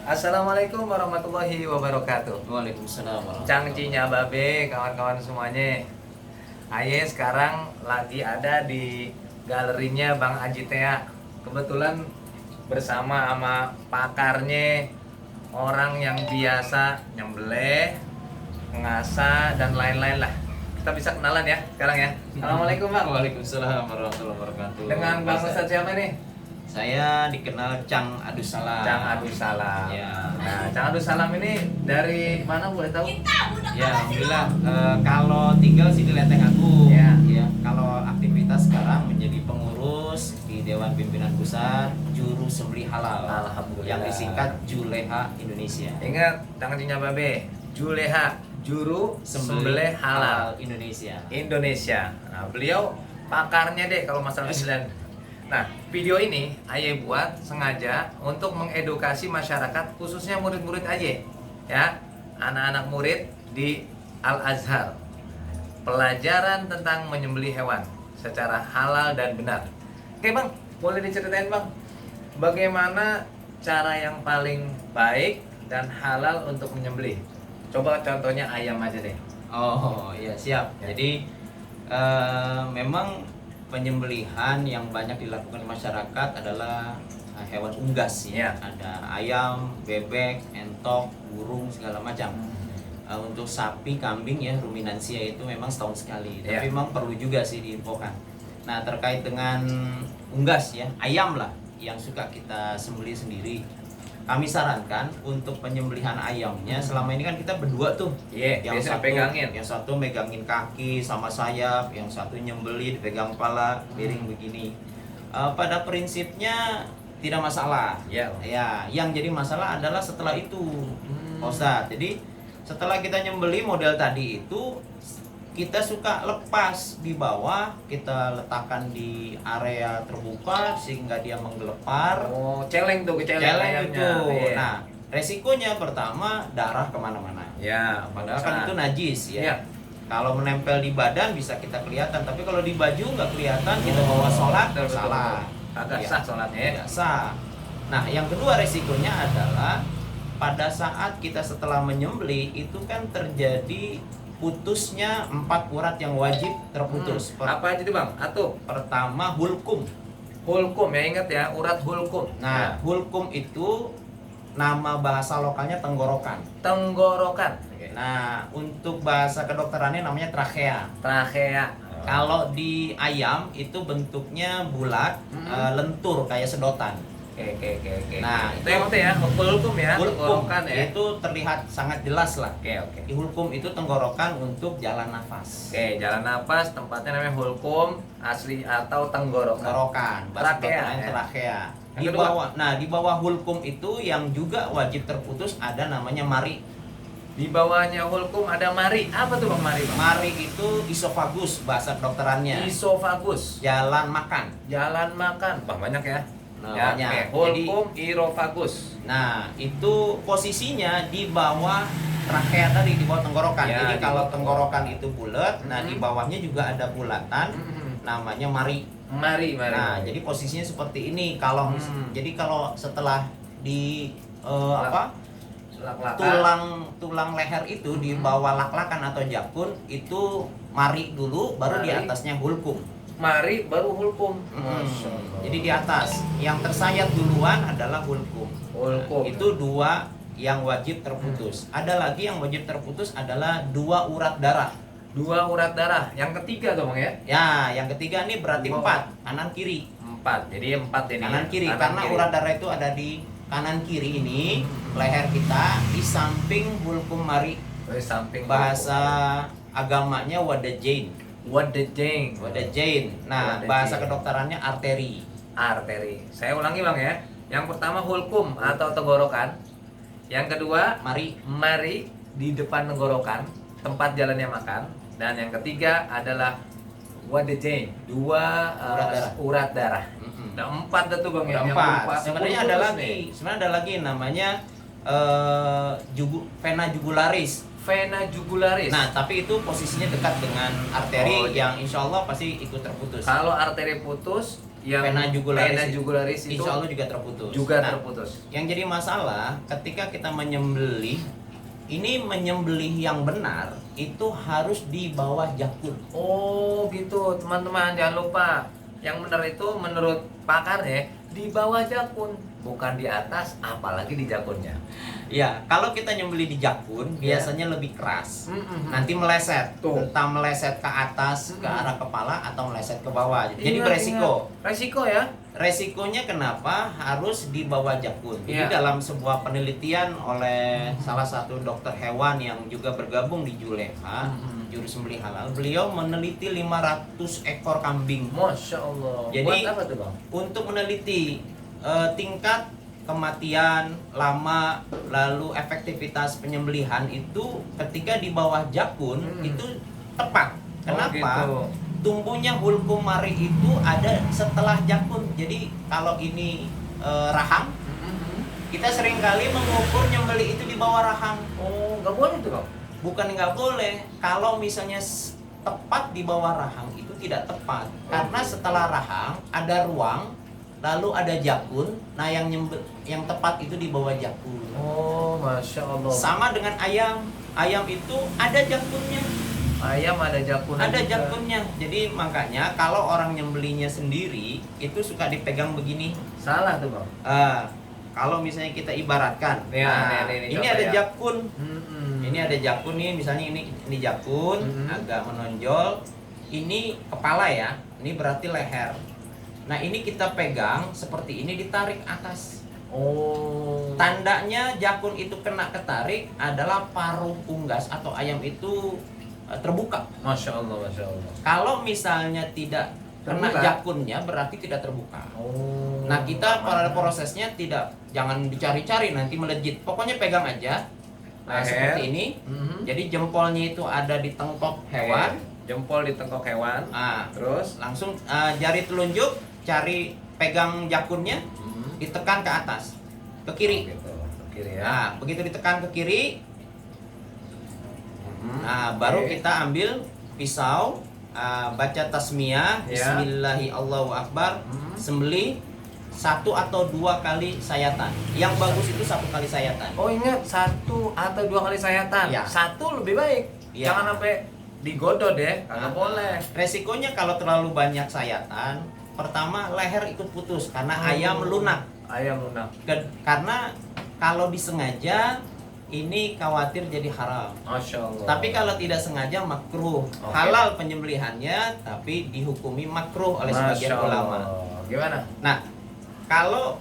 Assalamualaikum warahmatullahi wabarakatuh. Waalaikumsalam Cang warahmatullahi Cinya Babe, kawan-kawan semuanya. Aye sekarang lagi ada di galerinya Bang Aji Tea. Kebetulan bersama sama pakarnya, orang yang biasa nyembelih, ngasah dan lain-lain lah. Kita bisa kenalan ya sekarang ya. Assalamualaikum Bang. Waalaikumsalam warahmatullahi wabarakatuh. Dengan Bang Ustadz siapa nih? Saya dikenal Cang Adussalam. Cang Adussalam. Ya. Nah, Cang Adussalam ini dari mana boleh tahu? Ya, alhamdulillah. Kalau tinggal sih di Lenteng Agung. Ya. Kalau aktivitas sekarang menjadi pengurus di Dewan Pimpinan Pusat Juru Sembelih Halal. Alhamdulillah. Yang disingkat Juleha Indonesia. Ingat, Cang Cinya Babe, Juleha, Juru Sembelih Halal Indonesia. Indonesia. Nah, beliau pakarnya deh kalau masalah sembilan. Nah, video ini Aye buat sengaja untuk mengedukasi masyarakat, khususnya murid-murid Aye, ya, anak-anak murid di Al-Azhar. Pelajaran tentang menyembelih hewan secara halal dan benar. Oke Bang, boleh diceritain Bang, bagaimana cara yang paling baik dan halal untuk menyembelih? Coba contohnya ayam aja deh. Oh iya siap. Ya. Jadi memang penyembelihan yang banyak dilakukan di masyarakat adalah hewan unggas ya. Ada ayam, bebek, entok, burung segala macam. Untuk sapi, kambing ya ruminansia itu memang setahun sekali. Ya. Tapi memang perlu juga sih diinfokan. Nah terkait dengan unggas ya, ayam lah yang suka kita sembelih sendiri. Kami sarankan untuk penyembelihan ayamnya selama ini kan kita berdua tuh. Iya, biasa pegangin. Yang satu megangin kaki sama sayap, yang satu nyembelih dipegang kepala, miring begini. Pada prinsipnya tidak masalah. Iya. Ya, yang jadi masalah adalah setelah itu, Pak Ustadz. Jadi setelah kita nyembelih model tadi itu, kita suka lepas di bawah, kita letakkan di area terbuka sehingga dia menggelepar. Oh, celeng tuh, Celeng ayamnya. itu. Iya. Nah, resikonya pertama darah kemana-mana. Ya, Padahal kan itu najis ya. Iya. Kalau menempel di badan bisa kita kelihatan, tapi kalau di baju nggak kelihatan, kita bawa sholat betul, salah. Agak Iya. sah sholatnya ya. Tidak sah. Nah, yang kedua resikonya adalah pada saat kita setelah menyembelih itu kan terjadi putusnya 4 urat yang wajib terputus. Apa aja tuh Bang? Atuh. Pertama hulkum. Hulkum ya, ingat ya, urat hulkum. Nah, hulkum itu nama bahasa lokalnya tenggorokan. Tenggorokan. Nah, untuk bahasa kedokterannya namanya trakea. Trachea. Kalau di ayam itu bentuknya bulat, lentur kayak sedotan. Oke. Nah, itu yang penting ya, hulkum ya, Hulkum tenggorokan ya. itu terlihat sangat jelas lah. Oke. Di hulkum itu tenggorokan untuk jalan nafas. Oke, jalan napas tempatnya namanya hulkum, asli atau tenggorokan. Tenggorokan, bahasa Trakea, kedokterannya ya. trakea. Yang Di kedua? bawah, nah di bawah hulkum itu yang juga wajib terputus ada namanya mari. Di bawahnya hulkum ada mari. Apa tuh Bang mari? Bang? Mari itu isofagus bahasa kedokterannya. Isofagus, Jalan makan. jalan makan. Wah, banyak ya. Nah, Ya, banyak. oke. Hulkum, irofagus. Nah, itu posisinya di bawah trakea tadi, di bawah tenggorokan. Ya, Jadi di kalau bawah tenggorokan itu bulat, nah di bawahnya juga ada bulatan, Mhm. namanya mari. Mari. Nah, jadi posisinya seperti ini. Kalau jadi kalau setelah di Lak-lakan. tulang leher itu di bawah laklakan atau jakun itu mari dulu, baru di Mari. atasnya hulkum. Mari baru hulkum. Masya Allah. Jadi di atas yang tersayat duluan adalah hulkum. Hulkum. Itu 2 yang wajib terputus. Ada lagi yang wajib terputus adalah 2 urat darah. 2 urat darah. Yang ketiga tuh Bang ya. Ya, yang ketiga ini berarti 4 Dua. kanan kiri. 4. Jadi 4 ini. Kanan kiri Kanan karena kiri. urat darah itu ada di kanan kiri ini leher kita di samping hulkum mari. Di samping Bahasa agamanya wadajain. Wadajeng. Wadajain. Nah, Wadajain. bahasa kedokterannya arteri. Arteri. Saya ulangi Bang ya. Yang pertama hulkum atau tenggorokan. Yang kedua mari di depan tenggorokan, tempat jalannya makan. Dan yang ketiga adalah wadajain, 2 urat darah. Nah, 4 itu Bang ya. Udah Yang 4. berupa Sebenarnya sepuluh ada lurus lagi. nih. Sebenarnya ada lagi namanya vena jugularis. Vena jugularis. Nah, tapi itu posisinya dekat dengan arteri Oh, iya. yang insya Allah pasti ikut terputus. Kalau arteri putus, yang vena jugularis itu insya Allah juga terputus. Terputus. Yang jadi masalah ketika kita menyembelih, ini menyembelih yang benar itu harus di bawah jakun. Oh gitu teman-teman, jangan lupa yang benar itu menurut pakar ya di bawah jakun, bukan di atas, apalagi di jakunnya. Ya, kalau kita nyembelih di jakun biasanya lebih keras. Nanti meleset, entah meleset ke atas ke arah kepala atau meleset ke bawah. Jadi beresiko. Resiko ya. Resikonya kenapa harus di bawah jakun? Jadi dalam sebuah penelitian oleh salah satu dokter hewan yang juga bergabung di Juleha, Juru Sembelih Halal, beliau meneliti 500 ekor kambing. Masya Allah. Jadi buat apa tuh Bang? untuk meneliti tingkat kematian lama, lalu efektivitas penyembelihan itu ketika di bawah jakun itu tepat. Kenapa? Gitu. Tumbuhnya hulkum mari itu ada setelah jakun. Jadi kalau ini rahang, kita seringkali mengukur nyembelih itu di bawah rahang. Oh, nggak boleh tuh Bang? Bukan nggak boleh. Kalau misalnya tepat di bawah rahang itu tidak tepat. Karena setelah rahang ada ruang, lalu ada jakun. Nah yang tepat itu di bawah jakun. Oh, Masya Allah. Sama dengan ayam. Ayam itu ada jakunnya. Ayam ada jakunnya. Ada juga. jakunnya. Jadi makanya kalau orang nyembelinya sendiri itu suka dipegang begini. Salah tuh Bang. Kalau misalnya kita ibaratkan, ini contoh ada ya. jakun. Ini ada jakun nih, misalnya ini jakun agak menonjol. Ini kepala ya. Ini berarti leher. Nah, ini kita pegang seperti ini, ditarik atas. Oh. Tandanya jakun itu kena ketarik adalah paruh unggas atau ayam itu terbuka. Masya Allah, Masya Allah. Kalau misalnya tidak kena Terbuka? jakunnya berarti tidak terbuka. Oh. Nah, kita pada prosesnya jangan dicari-cari nanti melejit. Pokoknya pegang aja. Nah, seperti ini. Jadi jempolnya itu ada di tengkok hewan. Jempol di tengkok hewan. Nah, Terus langsung jari telunjuk cari pegang jakunnya, ditekan ke atas, ke kiri. gitu, ke kiri ya. Nah, begitu ditekan ke kiri, nah baru kita ambil pisau, baca tasmiyah, Bismillahi Allahu Akbar, sembelih 1 atau 2 kali sayatan. Yang bagus itu 1 kali sayatan. Oh, ingat 1 atau 2 kali sayatan. Ya. 1 lebih baik. Ya. Jangan sampai digodot deh, kagak boleh. Resikonya kalau terlalu banyak sayatan, pertama leher ikut putus karena ayam lunak. Ayam lunak. Karena kalau disengaja ini khawatir jadi haram. Masya Allah. Tapi kalau tidak sengaja makruh. Halal penyembelihannya tapi dihukumi makruh oleh sebagian ulama. Gimana? Nah, kalau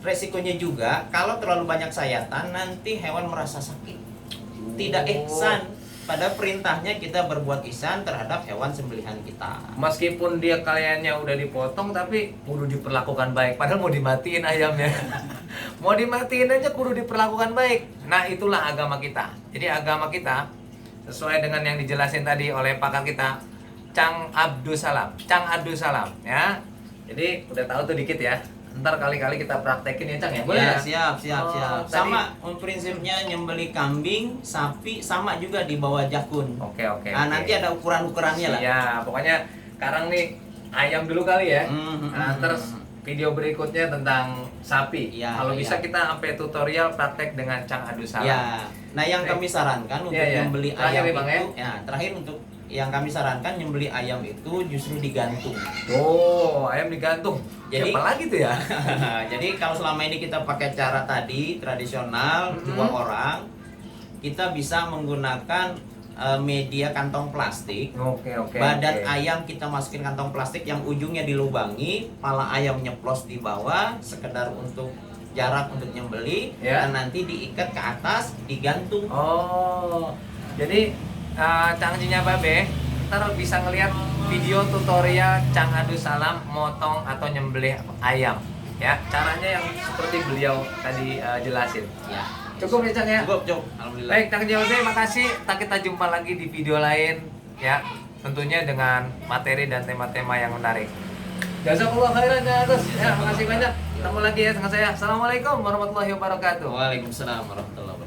resikonya juga kalau terlalu banyak sayatan nanti hewan merasa sakit. Tidak ihsan. Pada perintahnya kita berbuat ihsan terhadap hewan sembelihan kita. Meskipun dia kayaknya udah dipotong tapi kudu diperlakukan baik. Padahal mau dimatiin ayamnya. Mau dimatiin aja kudu diperlakukan baik. Nah, itulah agama kita. Jadi agama kita sesuai dengan yang dijelasin tadi oleh pakar kita, Cang Abdus Salam. Cang Abdus Salam ya. Jadi udah tahu tuh dikit ya. Ntar kali-kali kita praktekin ya Cang ya. Boleh ya? Siap. Sama prinsipnya nyembeli kambing, sapi sama juga di bawah jakun. Oke. Nah, nanti ada ukuran-ukurannya lah. Ya, pokoknya sekarang nih ayam dulu kali ya. Nah, terus video berikutnya tentang sapi. Kalau bisa kita sampai tutorial praktek dengan Cang Abdus Salam. Ya. Nah, yang kami sarankan untuk nyembeli ayam itu, terakhir untuk yang kami sarankan nyembeli ayam itu justru digantung. Oh, ayam digantung. Jadi apa lagi tuh ya? Jadi kalau selama ini kita pakai cara tadi tradisional 2 orang, kita bisa menggunakan media kantong plastik. Badan ayam kita masukin kantong plastik yang ujungnya dilubangi, pala ayam nyeplos di bawah, sekedar untuk jarak untuk nyembeli, dan nanti diikat ke atas, digantung. Oh, jadi Cangcinya Babe ntar bisa ngelihat video tutorial Cang Abdus Salam motong atau nyembelih ayam ya, caranya yang seperti beliau tadi jelasin ya. Cukup ya Cang ya? Cukup. Alhamdulillah. Baik Cang Babe, makasih. Kita jumpa lagi di video lain ya, tentunya dengan materi dan tema-tema yang menarik. Jazakallah khairan ya terus ya, makasih banyak. Ketemu lagi ya dengan saya. Assalamualaikum warahmatullahi wabarakatuh. Waalaikumsalam warahmatullahi wabarakatuh.